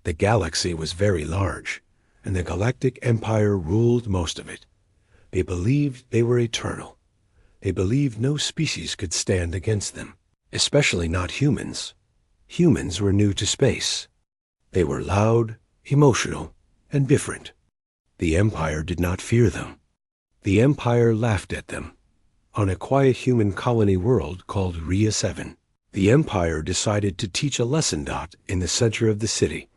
The galaxy was very large, and the Galactic Empire ruled most of it. They believed they were eternal. They believed no species could stand against them, especially not humans. Humans were new to space. They were loud, emotional, and different. The Empire did not fear them. The Empire laughed at them. On a quiet human colony world called Rhea 7, the Empire decided to teach a lesson. In the center of the city,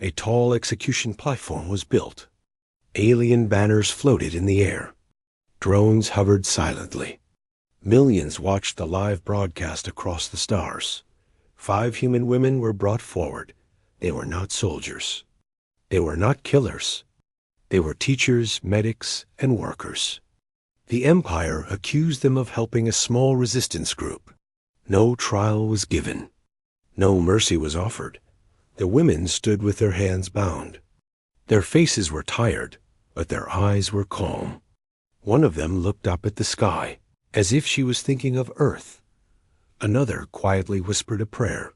a tall execution platform was built. Alien banners floated in the air. Drones hovered silently. Millions watched the live broadcast across the stars. 5 human women were brought forward. They were not soldiers. They were not killers. They were teachers, medics, and workers. The Empire accused them of helping a small resistance group. No trial was given. No mercy was offered. The women stood with their hands bound. Their faces were tired, but their eyes were calm. One of them looked up at the sky, as if she was thinking of Earth. Another quietly whispered a prayer.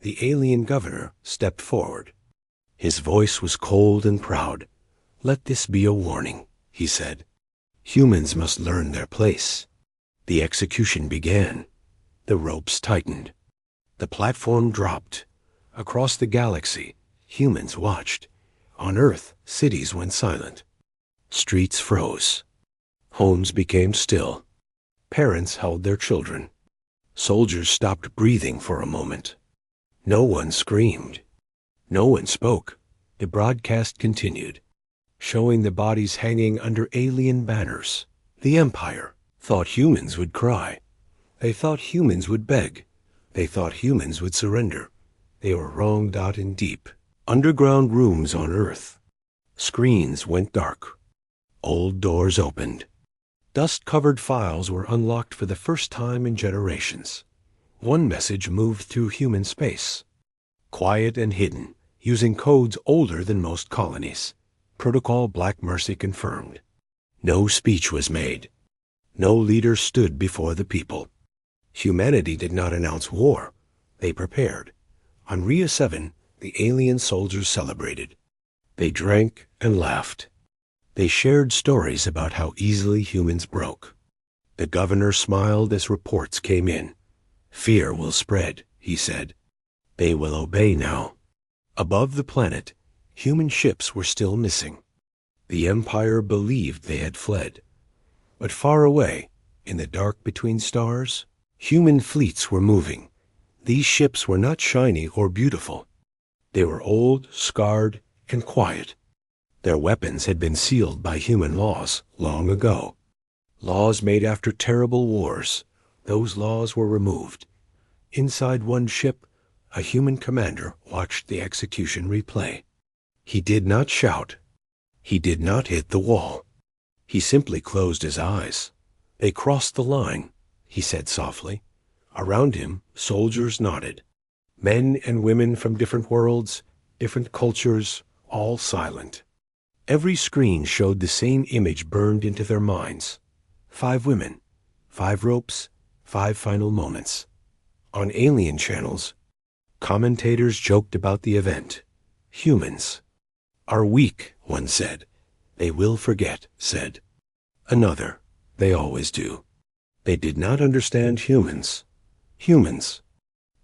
The alien governor stepped forward. His voice was cold and proud. "Let this be a warning," he said. "Humans must learn their place." The execution began. The ropes tightened. The platform dropped. Across the galaxy, humans watched. On Earth, cities went silent. Streets froze. Homes became still. Parents held their children. Soldiers stopped breathing for a moment. No one screamed. No one spoke. The broadcast continued, showing the bodies hanging under alien banners. The Empire thought humans would cry. They thought humans would beg. They thought humans would surrender. They were wrong. In deep, underground rooms on Earth, screens went dark. Old doors opened. Dust-covered files were unlocked for the first time in generations. One message moved through human space, quiet and hidden, using codes older than most colonies. Protocol Black Mercy confirmed. No speech was made. No leader stood before the people. Humanity did not announce war. They prepared. On Rhea 7, the alien soldiers celebrated. They drank and laughed. They shared stories about how easily humans broke. The governor smiled as reports came in. "Fear will spread," he said. "They will obey now." Above the planet, human ships were still missing. The Empire believed they had fled. But far away, in the dark between stars, human fleets were moving. These ships were not shiny or beautiful. They were old, scarred, and quiet. Their weapons had been sealed by human laws long ago. Laws made after terrible wars. Those laws were removed. Inside one ship, a human commander watched the execution replay. He did not shout. He did not hit the wall. He simply closed his eyes. "They crossed the line," he said softly. Around him, soldiers nodded. Men and women from different worlds, different cultures, all silent. Every screen showed the same image burned into their minds. 5 women, 5 ropes, 5 final moments. On alien channels, commentators joked about the event. "Humans are weak," one said. "They will forget," said another. "They always do." They did not understand humans. Humans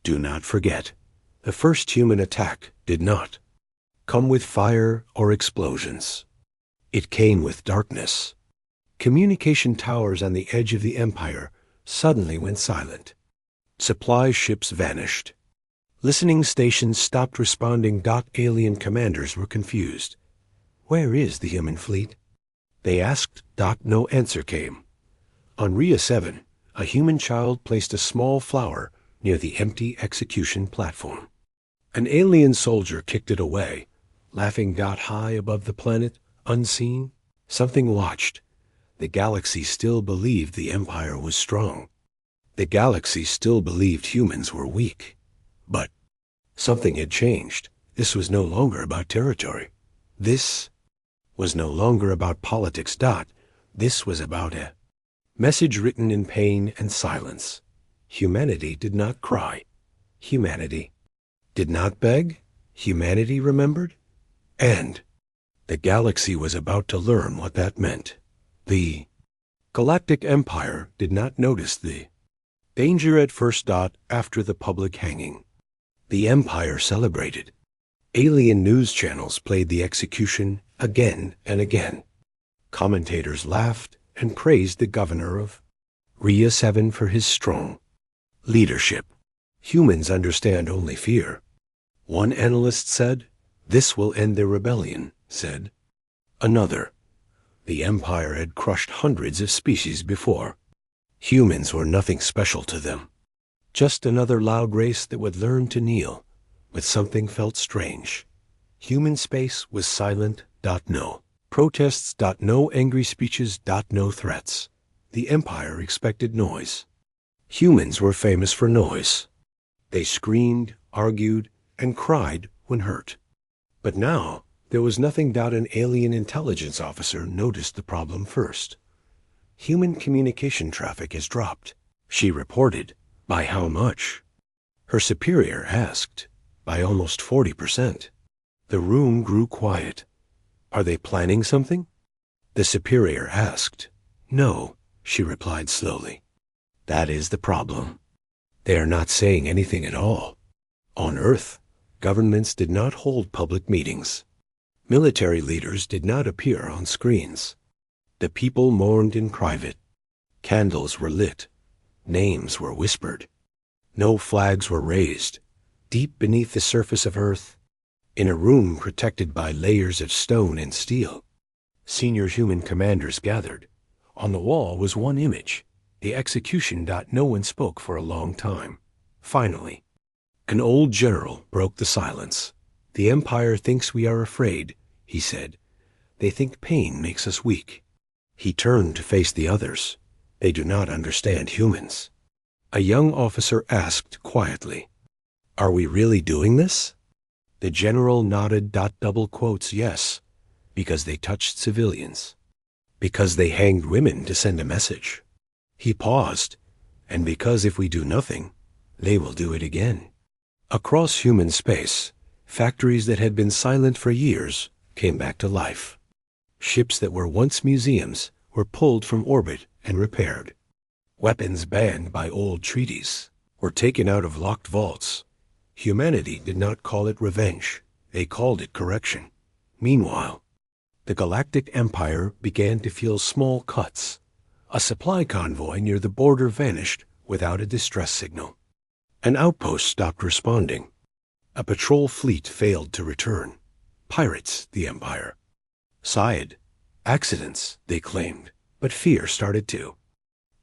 do not forget. The first human attack did not come with fire or explosions. It came with darkness. Communication towers on the edge of the Empire suddenly went silent. Supply ships vanished. Listening stations stopped responding. Alien commanders were confused. "Where is the human fleet?" They asked. No answer came. On Rhea 7, a human child placed a small flower near the empty execution platform. An alien soldier kicked it away, laughing. High above the planet, unseen, something watched. The galaxy still believed the Empire was strong. The galaxy still believed humans were weak. But something had changed. This was no longer about territory. This was no longer about politics. This was about a message written in pain and silence. Humanity did not cry. Humanity did not beg. Humanity remembered? And the galaxy was about to learn what that meant. The Galactic Empire did not notice the danger at first. After the public hanging, the Empire celebrated. Alien news channels played the execution again and again. Commentators laughed and praised the governor of Rhea 7 for his strong leadership. Humans understand only fear. One analyst said, "This will end their rebellion," said another. The Empire had crushed hundreds of species before. Humans were nothing special to them. Just another loud race that would learn to kneel. But something felt strange. Human space was silent. No protests. No angry speeches. No threats. The Empire expected noise. Humans were famous for noise. They screamed, argued, and cried when hurt. But now, there was nothing. An alien intelligence officer noticed the problem first. Human communication traffic has dropped, she reported. By how much? Her superior asked. By almost 40%. The room grew quiet. Are they planning something? The superior asked. No, she replied slowly. That is the problem. They are not saying anything at all. On Earth, governments did not hold public meetings. Military leaders did not appear on screens. The people mourned in private. Candles were lit. Names were whispered. No flags were raised. Deep beneath the surface of Earth, in a room protected by layers of stone and steel, senior human commanders gathered. On the wall was one image, the execution. No one spoke for a long time. Finally, an old general broke the silence. The Empire thinks we are afraid, he said. They think pain makes us weak. He turned to face the others. They do not understand humans. A young officer asked quietly, "Are we really doing this?" The general nodded. Double quotes, yes, because they touched civilians. Because they hanged women to send a message. He paused, and because if we do nothing, they will do it again. Across human space, factories that had been silent for years came back to life. Ships that were once museums were pulled from orbit and repaired. Weapons banned by old treaties were taken out of locked vaults. Humanity did not call it revenge. They called it correction. Meanwhile, the Galactic Empire began to feel small cuts. A supply convoy near the border vanished without a distress signal. An outpost stopped responding. A patrol fleet failed to return. Pirates, the Empire sighed. Accidents, they claimed, but fear started to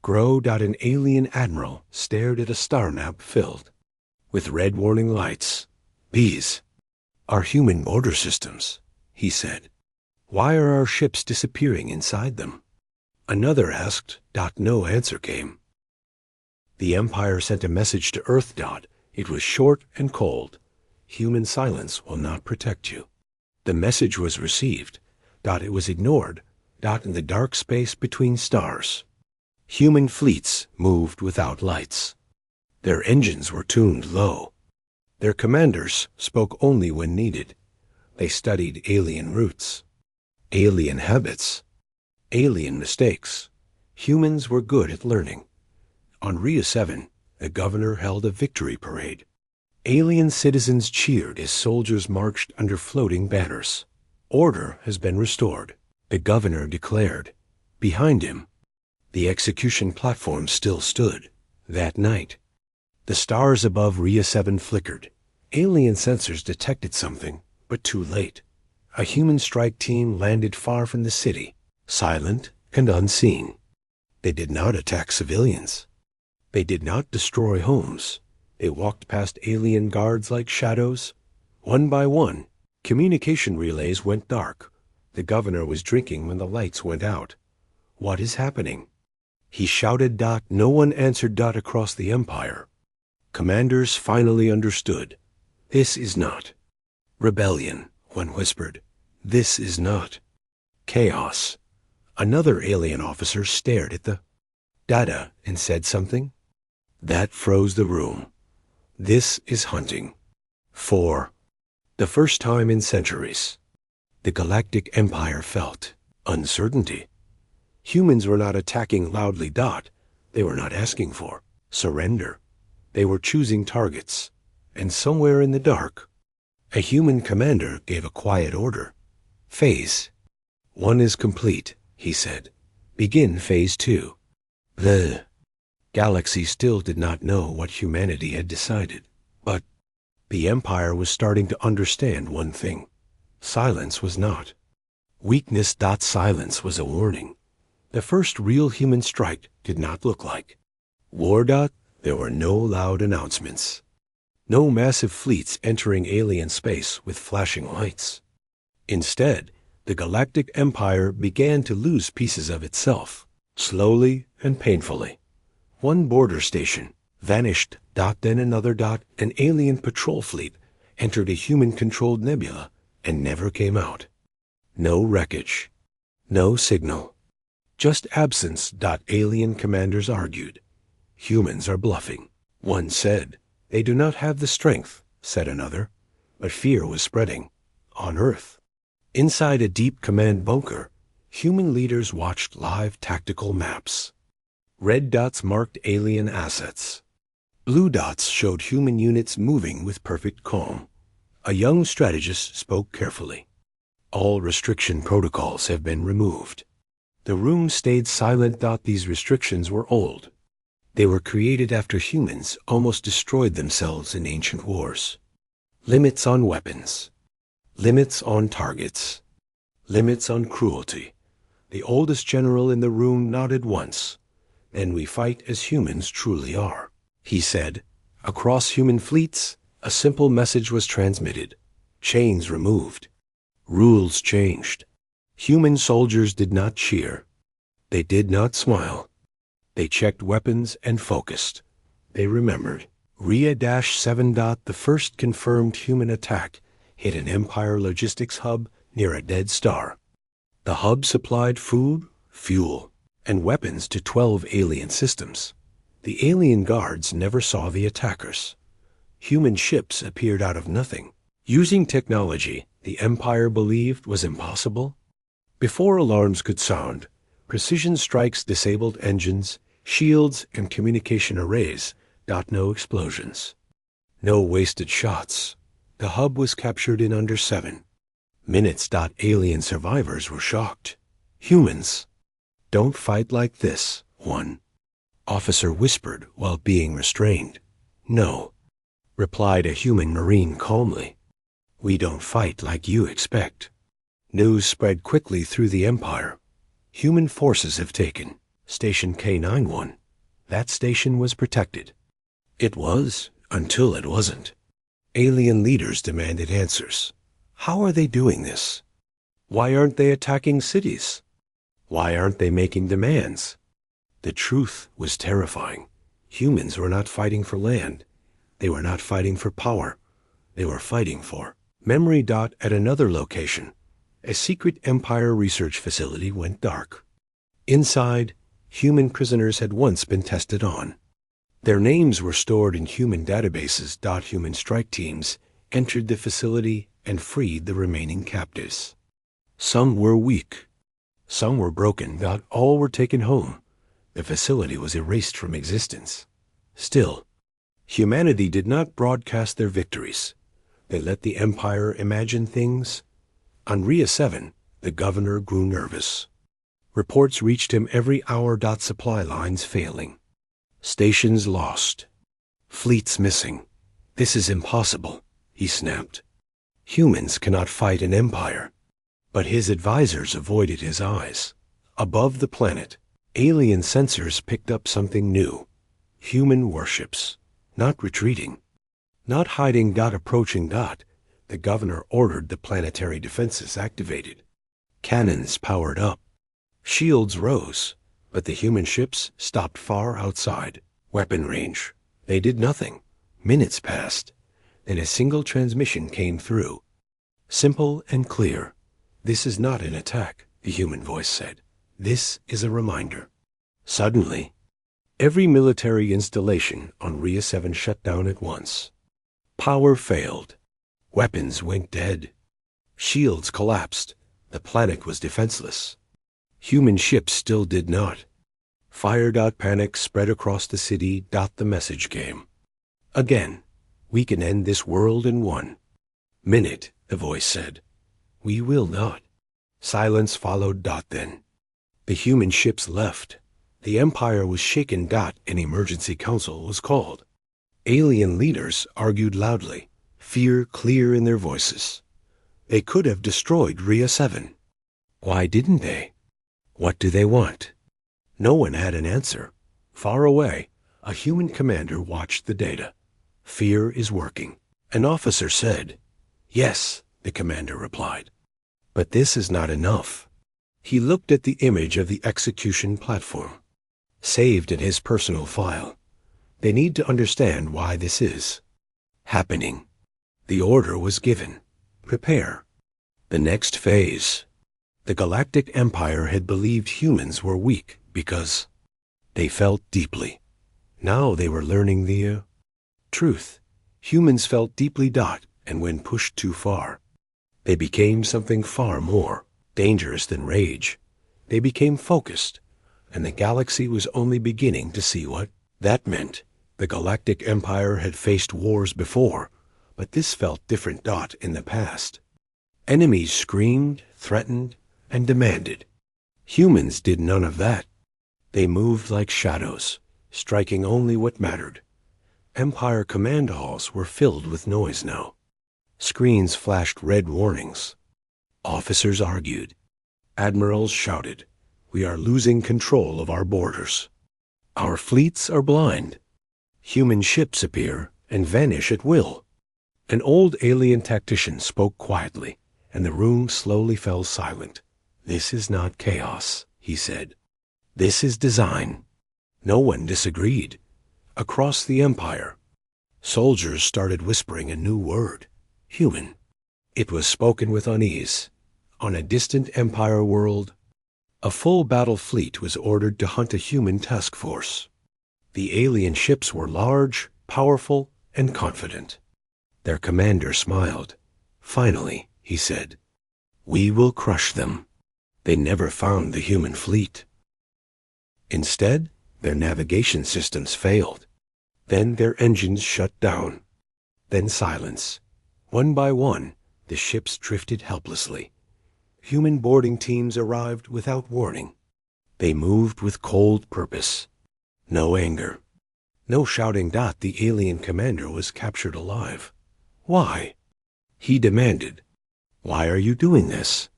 grow. An alien admiral stared at a star map filled with red warning lights. These are human border systems, he said. Why are our ships disappearing inside them? Another asked. No answer came. The Empire sent a message to Earth. It was short and cold. Human silence will not protect you. The message was received. It was ignored. In the dark space between stars, human fleets moved without lights. Their engines were tuned low. Their commanders spoke only when needed. They studied alien routes, alien habits, alien mistakes. Humans were good at learning. On Rhea 7, the governor held a victory parade. Alien citizens cheered as soldiers marched under floating banners. Order has been restored, the governor declared. Behind him, the execution platform still stood. That night, the stars above Rhea 7 flickered. Alien sensors detected something, but too late. A human strike team landed far from the city, silent and unseen. They did not attack civilians. They did not destroy homes. They walked past alien guards like shadows. One by one, communication relays went dark. The governor was drinking when the lights went out. What is happening? He shouted. No one answered. Across the Empire, commanders finally understood. This is not rebellion, one whispered. This is not chaos. Another alien officer stared at the data and said something. That froze the room. This is hunting. 4 The first time in centuries, the Galactic Empire felt uncertainty. Humans were not attacking loudly. They were not asking for surrender. They were choosing targets. And somewhere in the dark, a human commander gave a quiet order. Phase 1 is complete, he said. Begin Phase 2. The galaxy still did not know what humanity had decided, but the Empire was starting to understand one thing. Silence was not weakness. Silence was a warning. The first real human strike did not look like war. There were no loud announcements. No massive fleets entering alien space with flashing lights. Instead, the Galactic Empire began to lose pieces of itself, slowly and painfully. One border station vanished. Then another. An alien patrol fleet entered a human-controlled nebula and never came out. No wreckage. No signal. Just absence. Alien commanders argued. Humans are bluffing. One said. They do not have the strength, said another. But fear was spreading. On Earth. Inside a deep command bunker, human leaders watched live tactical maps. Red dots marked alien assets. Blue dots showed human units moving with perfect calm. A young strategist spoke carefully. All restriction protocols have been removed. The room stayed silent. These restrictions were old. They were created after humans almost destroyed themselves in ancient wars. Limits on weapons. Limits on targets. Limits on cruelty. The oldest general in the room nodded once. Then we fight as humans truly are, he said. Across human fleets, a simple message was transmitted. Chains removed. Rules changed. Human soldiers did not cheer. They did not smile. They checked weapons and focused. They remembered. Rhea-7. The first confirmed human attack hit an Empire logistics hub near a dead star. The hub supplied food, fuel, and weapons to 12 alien systems. The alien guards never saw the attackers. Human ships appeared out of nothing. Using technology the Empire believed was impossible. Before alarms could sound, precision strikes disabled engines, shields, and communication arrays. No explosions. No wasted shots. The hub was captured in under 7 minutes. Alien survivors were shocked. Humans, don't fight like this, one officer whispered while being restrained. No, replied a human Marine calmly. We don't fight like you expect. News spread quickly through the Empire. Human forces have taken Station K91. That station was protected. It was, until it wasn't. Alien leaders demanded answers. How are they doing this? Why aren't they attacking cities? Why aren't they making demands? The truth was terrifying. Humans were not fighting for land. They were not fighting for power. They were fighting for memory. At another location, a secret Empire research facility went dark. Inside, human prisoners had once been tested on. Their names were stored in human databases. Human strike teams entered the facility and freed the remaining captives. Some were weak. Some were broken. All were taken home. The facility was erased from existence. Still, humanity did not broadcast their victories. They let the Empire imagine things. On Rhea-7, the governor grew nervous. Reports reached him every hour. Supply lines failing. Stations lost. Fleets missing. This is impossible, he snapped. Humans cannot fight an empire. But his advisors avoided his eyes. Above the planet, alien sensors picked up something new. Human warships. Not retreating. Not hiding. Approaching. The governor ordered the planetary defenses activated. Cannons powered up. Shields rose. But the human ships stopped far outside weapon range. They did nothing. Minutes passed. Then a single transmission came through. Simple and clear. This is not an attack, the human voice said. This is a reminder. Suddenly, every military installation on Rhea-7 shut down at once. Power failed. Weapons winked dead. Shields collapsed. The planet was defenseless. Human ships still did not. Fire. Panic spread across the city. The message came. Again, we can end this world in 1 minute, the voice said. We will not. Silence followed. Then. The human ships left. The Empire was shaken. An emergency council was called. Alien leaders argued loudly, fear clear in their voices. They could have destroyed Rhea 7. Why didn't they? What do they want? No one had an answer. Far away, a human commander watched the data. Fear is working. An officer said. Yes, the commander replied. But this is not enough. He looked at the image of the execution platform, saved in his personal file. They need to understand why this is happening. The order was given. Prepare. The next phase. The Galactic Empire had believed humans were weak because they felt deeply. Now they were learning the truth. Humans felt deeply. And when pushed too far, they became something far more dangerous than rage. They became focused, and the galaxy was only beginning to see what that meant. The Galactic Empire had faced wars before, but this felt different. In the past, enemies screamed, threatened, and demanded. Humans did none of that. They moved like shadows, striking only what mattered. Empire command halls were filled with noise now. Screens flashed red warnings. Officers argued. Admirals shouted, "We are losing control of our borders. Our fleets are blind." Human ships appear and vanish at will. An old alien tactician spoke quietly, and the room slowly fell silent. "This is not chaos," he said. "This is design." No one disagreed. Across the Empire, soldiers started whispering a new word. Human. It was spoken with unease. On a distant Empire world, a full battle fleet was ordered to hunt a human task force. The alien ships were large, powerful, and confident. Their commander smiled. "Finally," he said, "we will crush them." They never found the human fleet. Instead, their navigation systems failed. Then their engines shut down. Then silence. One by one, the ships drifted helplessly. Human boarding teams arrived without warning. They moved with cold purpose. No anger. No shouting. The alien commander was captured alive. Why? He demanded. "Why are you doing this?"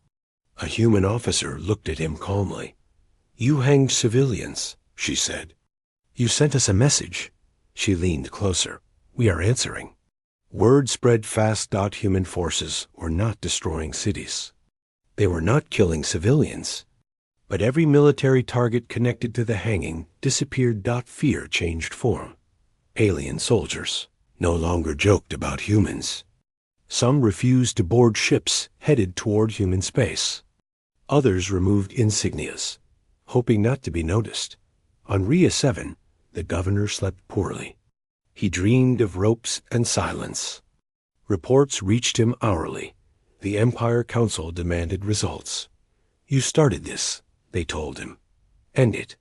A human officer looked at him calmly. "You hanged civilians," she said. "You sent us a message." She leaned closer. "We are answering." Word spread fast. Human forces were not destroying cities. They were not killing civilians. But every military target connected to the hanging disappeared. Fear changed form. Alien soldiers no longer joked about humans. Some refused to board ships headed toward human space. Others removed insignias, hoping not to be noticed. On Rhea 7, the governor slept poorly. He dreamed of ropes and silence. Reports reached him hourly. The Empire Council demanded results. "You started this," they told him. "End it."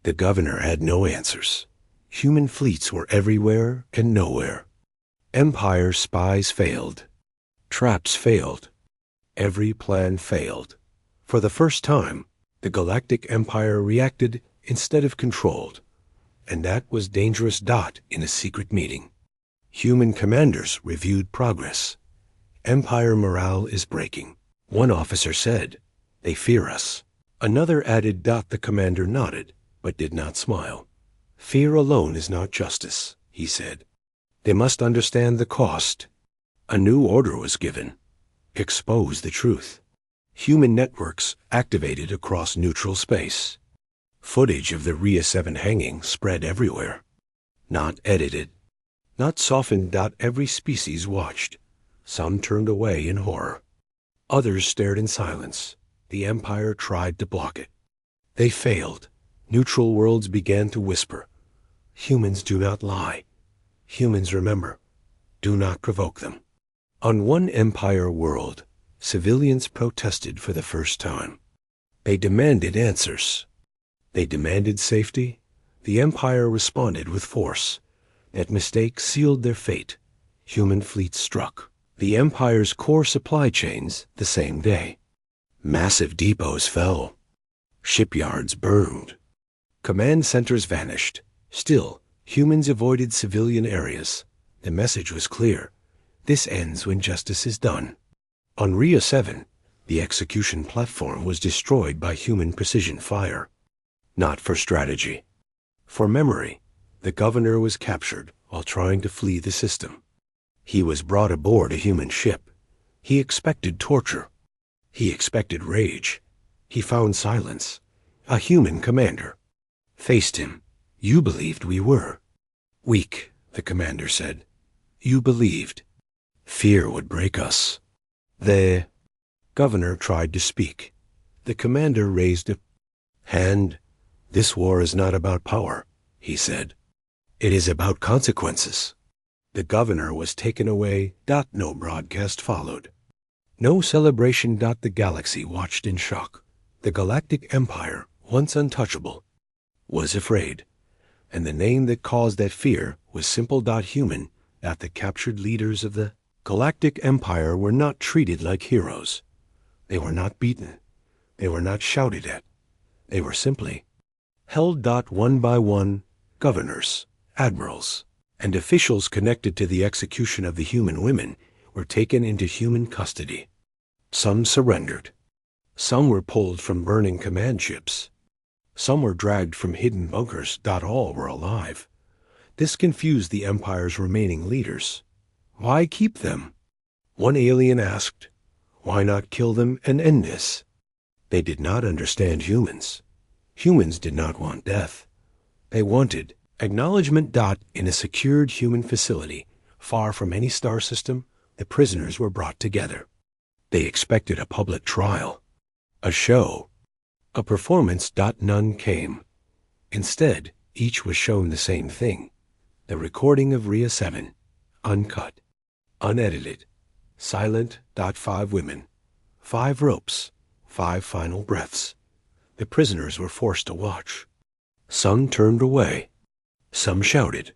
The governor had no answers. Human fleets were everywhere and nowhere. Empire spies failed. Traps failed. Every plan failed. For the first time, the Galactic Empire reacted instead of controlled. And that was dangerous. In a secret meeting, human commanders reviewed progress. Empire morale is breaking. One officer said, "They fear us." Another added. The commander nodded, but did not smile. "Fear alone is not justice," he said. "They must understand the cost." A new order was given. Expose the truth. Human networks activated across neutral space. Footage of the Rhea 7 hanging spread everywhere. Not edited. Not softened. Every species watched. Some turned away in horror. Others stared in silence. The Empire tried to block it. They failed. Neutral worlds began to whisper. Humans do not lie. Humans remember. Do not provoke them. On one empire world, civilians protested for the first time. They demanded answers. They demanded safety. The empire responded with force. That mistake sealed their fate. Human fleets struck the empire's core supply chains the same day. Massive depots fell. Shipyards burned. Command centers vanished. Still, humans avoided civilian areas. The message was clear. This ends when justice is done. On Rhea 7, the execution platform was destroyed by human precision fire. Not for strategy. For memory, the governor was captured while trying to flee the system. He was brought aboard a human ship. He expected torture. He expected rage. He found silence. A human commander faced him. You believed we were weak, the commander said. You believed fear would break us. The governor tried to speak. The commander raised a hand. This war is not about power, he said. It is about consequences. The governor was taken away. No broadcast followed. No celebration. The galaxy watched in shock. The Galactic Empire, once untouchable, was afraid. And the name that caused that fear was simple. Human. The captured leaders of the Galactic Empire were not treated like heroes. They were not beaten. They were not shouted at. They were simply held. One by one, governors, admirals, and officials connected to the execution of the human women were taken into human custody. Some surrendered. Some were pulled from burning command ships. Some were dragged from hidden bunkers. All were alive. This confused the Empire's remaining leaders. Why keep them? One alien asked. Why not kill them and end this? They did not understand humans. Humans did not want death. They wanted acknowledgement. In a secured human facility, far from any star system, the prisoners were brought together. They expected a public trial, a show, a performance. None came. Instead, each was shown the same thing. The recording of Rhea 7, uncut, unedited, silent. 5 women, 5 ropes, 5 final breaths. The prisoners were forced to watch. Some turned away. Some shouted.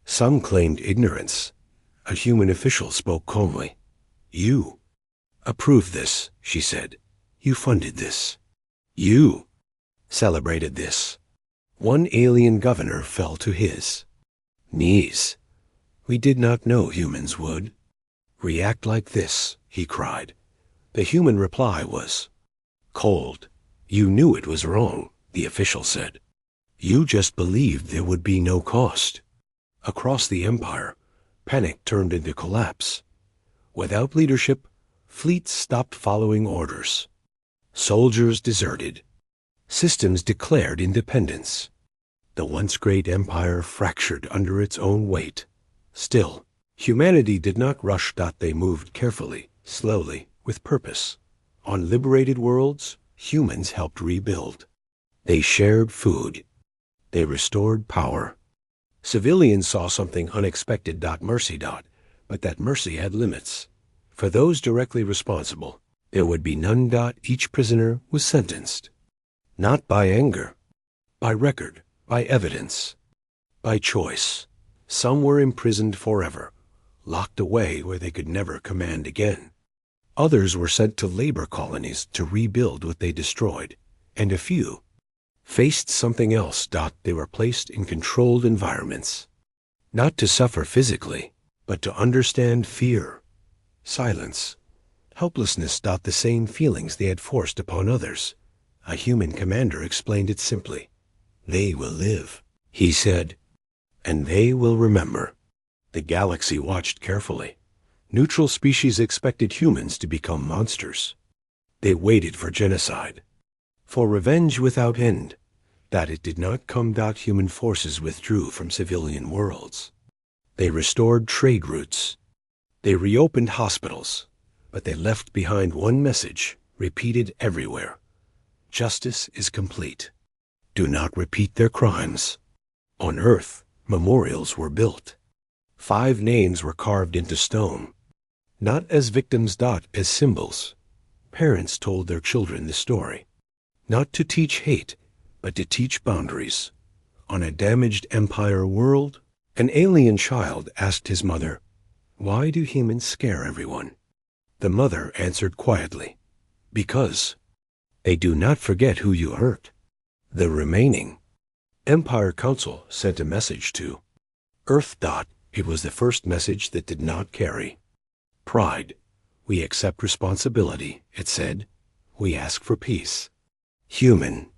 Some claimed ignorance. A human official spoke calmly. You approved this, she said. You funded this. You celebrated this. One alien governor fell to his knees. We did not know humans would react like this, he cried. The human reply was cold. You knew it was wrong, the official said. You just believed there would be no cost. Across the empire, panic turned into collapse. Without leadership, fleets stopped following orders. Soldiers deserted. Systems declared independence. The once great empire fractured under its own weight. Still, humanity did not rush. They moved carefully, slowly, with purpose. On liberated worlds, humans helped rebuild. They shared food. They restored power. Civilians saw something unexpected. Mercy. But that mercy had limits. For those directly responsible, there would be none. Each prisoner was sentenced. Not by anger, by record, by evidence, by choice. Some were imprisoned forever, locked away where they could never command again. Others were sent to labor colonies to rebuild what they destroyed, and a few faced something else. They were placed in controlled environments, not to suffer physically, but to understand fear, silence, helplessness. The same feelings they had forced upon others. A human commander explained it simply. They will live, he said, and they will remember. The galaxy watched carefully. Neutral species expected humans to become monsters. They waited for genocide, for revenge without end. It did not come. Human forces withdrew from civilian worlds. They restored trade routes. They reopened hospitals, but they left behind one message, repeated everywhere. Justice is complete. Do not repeat their crimes. On Earth, memorials were built. 5 names were carved into stone. Not as victims. As symbols. Parents told their children the story. Not to teach hate, but to teach boundaries. On a damaged Empire world, an alien child asked his mother, "Why do humans scare everyone?" The mother answered quietly, "Because they do not forget who you hurt." The remaining Empire Council sent a message to Earth. It was the first message that did not carry pride. We accept responsibility, it said. We ask for peace. Human.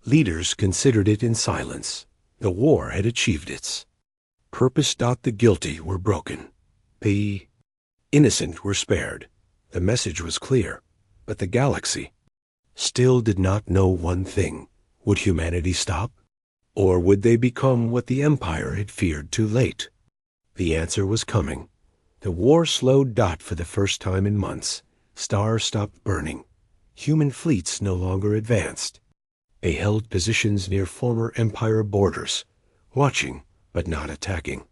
Leaders considered it in silence. The war had achieved its purpose. The guilty were broken. The innocent were spared. The message was clear, but the galaxy still did not know one thing. Would humanity stop? Or would they become what the Empire had feared too late? The answer was coming. The war slowed. For the first time in months, stars stopped burning. Human fleets no longer advanced. They held positions near former Empire borders, watching but not attacking.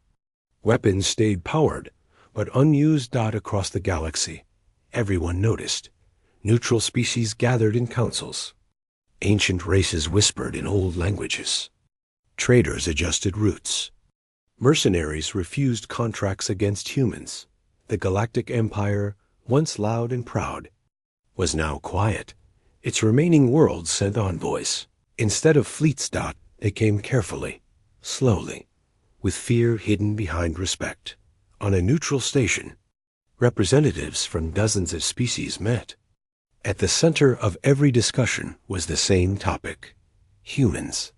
Weapons stayed powered, but unused. Across the galaxy, everyone noticed. Neutral species gathered in councils. Ancient races whispered in old languages. Traders adjusted routes. Mercenaries refused contracts against humans. The Galactic Empire, once loud and proud, was now quiet. Its remaining worlds sent envoys. Instead of fleets. They came carefully, slowly, with fear hidden behind respect. On a neutral station, representatives from dozens of species met. At the center of every discussion was the same topic: humans.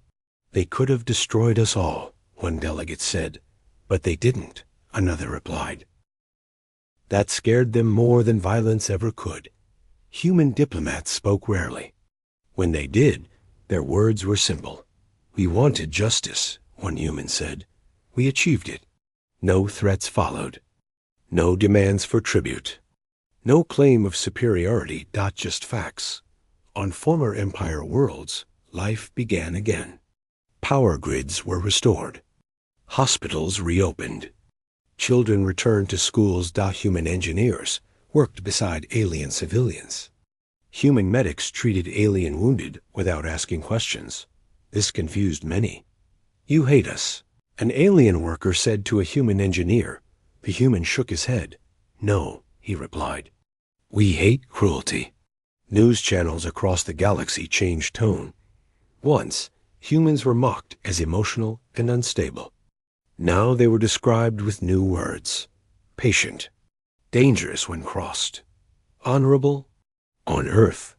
They could have destroyed us all, one delegate said. But they didn't, another replied. That scared them more than violence ever could. Human diplomats spoke rarely. When they did, their words were simple. We wanted justice, one human said. We achieved it. No threats followed. No demands for tribute. No claim of superiority. Just facts. On former Empire worlds, life began again. Power grids were restored. Hospitals reopened. Children returned to schools. Human engineers worked beside alien civilians. Human medics treated alien wounded without asking questions. This confused many. "You hate us," an alien worker said to a human engineer. The human shook his head. "No," he replied. "We hate cruelty." News channels across the galaxy changed tone. Once, humans were mocked as emotional and unstable. Now they were described with new words: patient, dangerous when crossed, honorable. On Earth,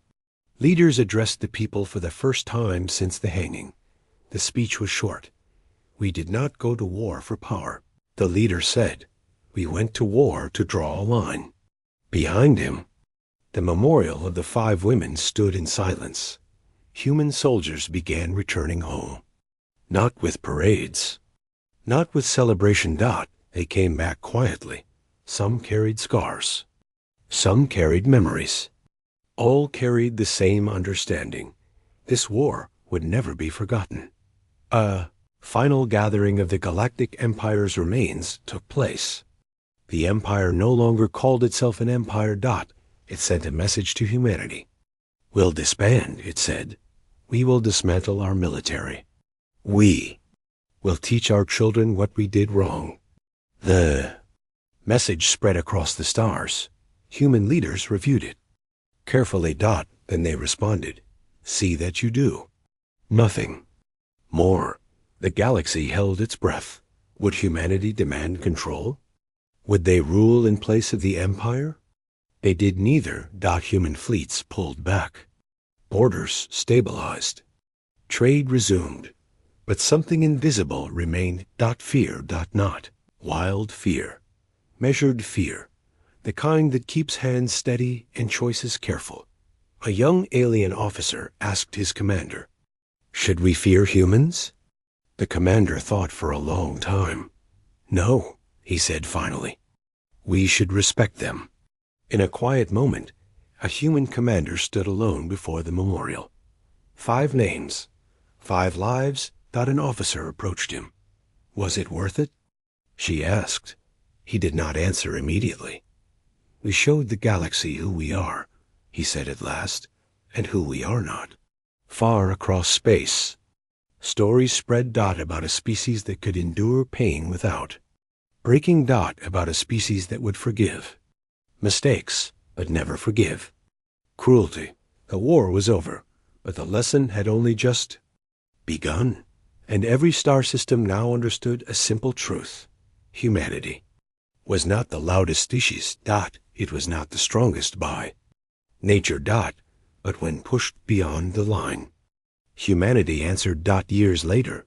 leaders addressed the people for the first time since the hanging. The speech was short. "We did not go to war for power," the leader said. "We went to war to draw a line." Behind him, the memorial of the 5 women stood in silence. Human soldiers began returning home. Not with parades, not with celebration. They came back quietly. Some carried scars. Some carried memories. All carried the same understanding. This war would never be forgotten. A final gathering of the Galactic Empire's remains took place. The Empire no longer called itself an empire. It sent a message to humanity. "We'll disband," it said. "We will dismantle our military. We will teach our children what we did wrong." The message spread across the stars. Human leaders reviewed it carefully. Then they responded, "See that you do." Nothing more. The galaxy held its breath. Would humanity demand control? Would they rule in place of the Empire? They did neither. Human fleets pulled back. Borders stabilized. Trade resumed. But something invisible remained. Fear. Not wild fear. Measured fear. The kind that keeps hands steady and choices careful. A young alien officer asked his commander, "Should we fear humans?" The commander thought for a long time. "No," he said finally. "We should respect them." In a quiet moment, a human commander stood alone before the memorial. 5 names, 5 lives. An officer approached him. "Was it worth it?" she asked. He did not answer immediately. We showed the galaxy who we are, he said at last, and who we are not. Far across space, stories spread about a species that could endure pain without. Breaking about a species that would forgive. Mistakes, but never forgive. Cruelty. The war was over, but the lesson had only just begun. And every star system now understood a simple truth. Humanity was not the loudest species, it was not the strongest by nature, but when pushed beyond the line. Humanity answered years later.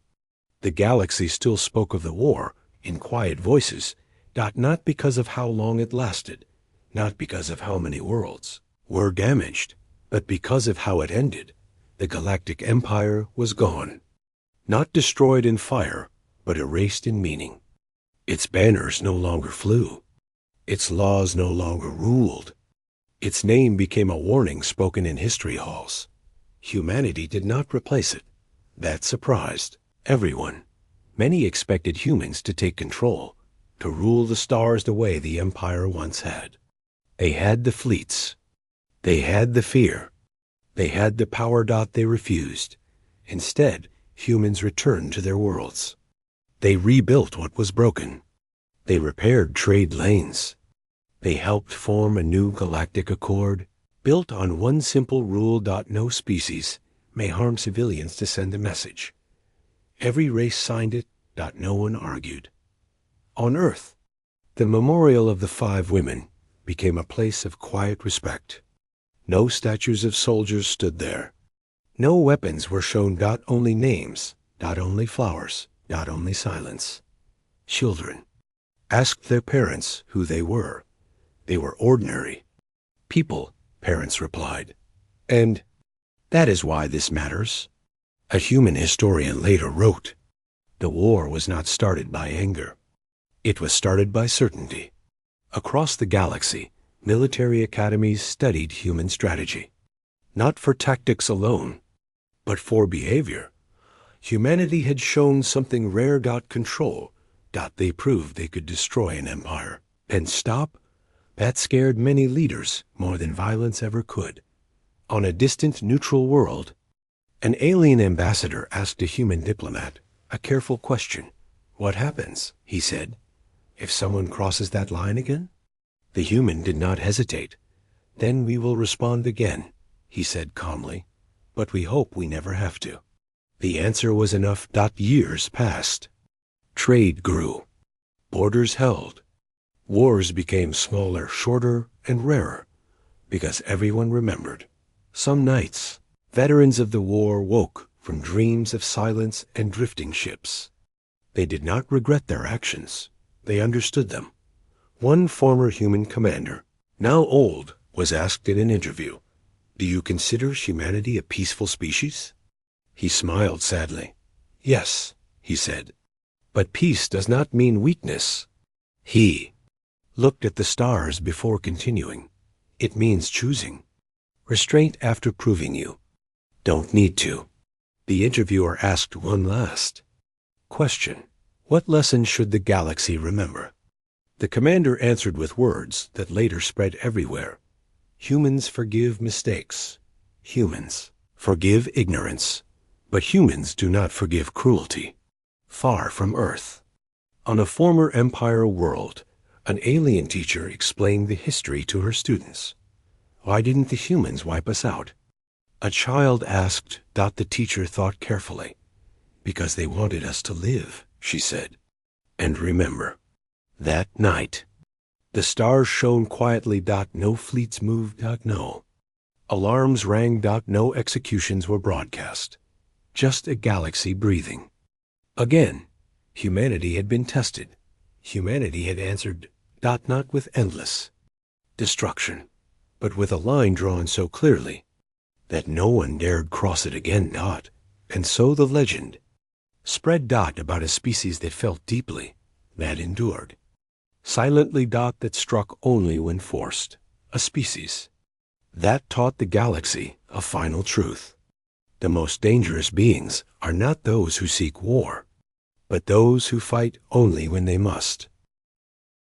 The galaxy still spoke of the war in quiet voices, not because of how long it lasted, not because of how many worlds were damaged, but because of how it ended. The Galactic Empire was gone. Not destroyed in fire, but erased in meaning. Its banners no longer flew. Its laws no longer ruled. Its name became a warning spoken in history halls. Humanity did not replace it. That surprised everyone. Many expected humans to take control, to rule the stars the way the Empire once had. They had the fleets. They had the fear. They had the power. They refused. Instead, humans returned to their worlds. They rebuilt what was broken. They repaired trade lanes. They helped form a new galactic accord, built on one simple rule: no species may harm civilians, to send a message. Every race signed it. No one argued. On Earth, the memorial of the 5 women became a place of quiet respect. No statues of soldiers stood there. No weapons were shown. Only names. Only flowers. Only silence. Children asked their parents who they were. They were ordinary people, parents replied. And that is why this matters. A human historian later wrote, the war was not started by anger. It was started by certainty. Across the galaxy, military academies studied human strategy. Not for tactics alone, but for behavior. Humanity had shown something rare. Control. They proved they could destroy an empire and stop. That scared many leaders more than violence ever could. On a distant, neutral world, an alien ambassador asked a human diplomat a careful question. What happens, he said, if someone crosses that line again? The human did not hesitate. Then we will respond again, he said calmly, but we hope we never have to. The answer was enough. Years passed. Trade grew. Borders held. Wars became smaller, shorter, and rarer, because everyone remembered. Some nights, veterans of the war woke from dreams of silence and drifting ships. They did not regret their actions. They understood them. One former human commander, now old, was asked in an interview, "Do you consider humanity a peaceful species?" He smiled sadly. "Yes," he said, "but peace does not mean weakness." He looked at the stars before continuing. It means choosing. Restraint after proving you don't need to. The interviewer asked one last question. What lesson should the galaxy remember? The commander answered with words that later spread everywhere. Humans forgive mistakes. Humans forgive ignorance. But humans do not forgive cruelty. Far from Earth, on a former Empire world, an alien teacher explained the history to her students. Why didn't the humans wipe us out? A child asked. The teacher thought carefully. Because they wanted us to live, she said. And remember, that night, the stars shone quietly. No fleets moved. No alarms rang. No executions were broadcast. Just a galaxy breathing. Again, humanity had been tested. Humanity had answered. Not with endless destruction, but with a line drawn so clearly that no one dared cross it again. And so the legend spread. About a species that felt deeply, that endured. Silently. That struck only when forced. A species that taught the galaxy a final truth. The most dangerous beings are not those who seek war, but those who fight only when they must.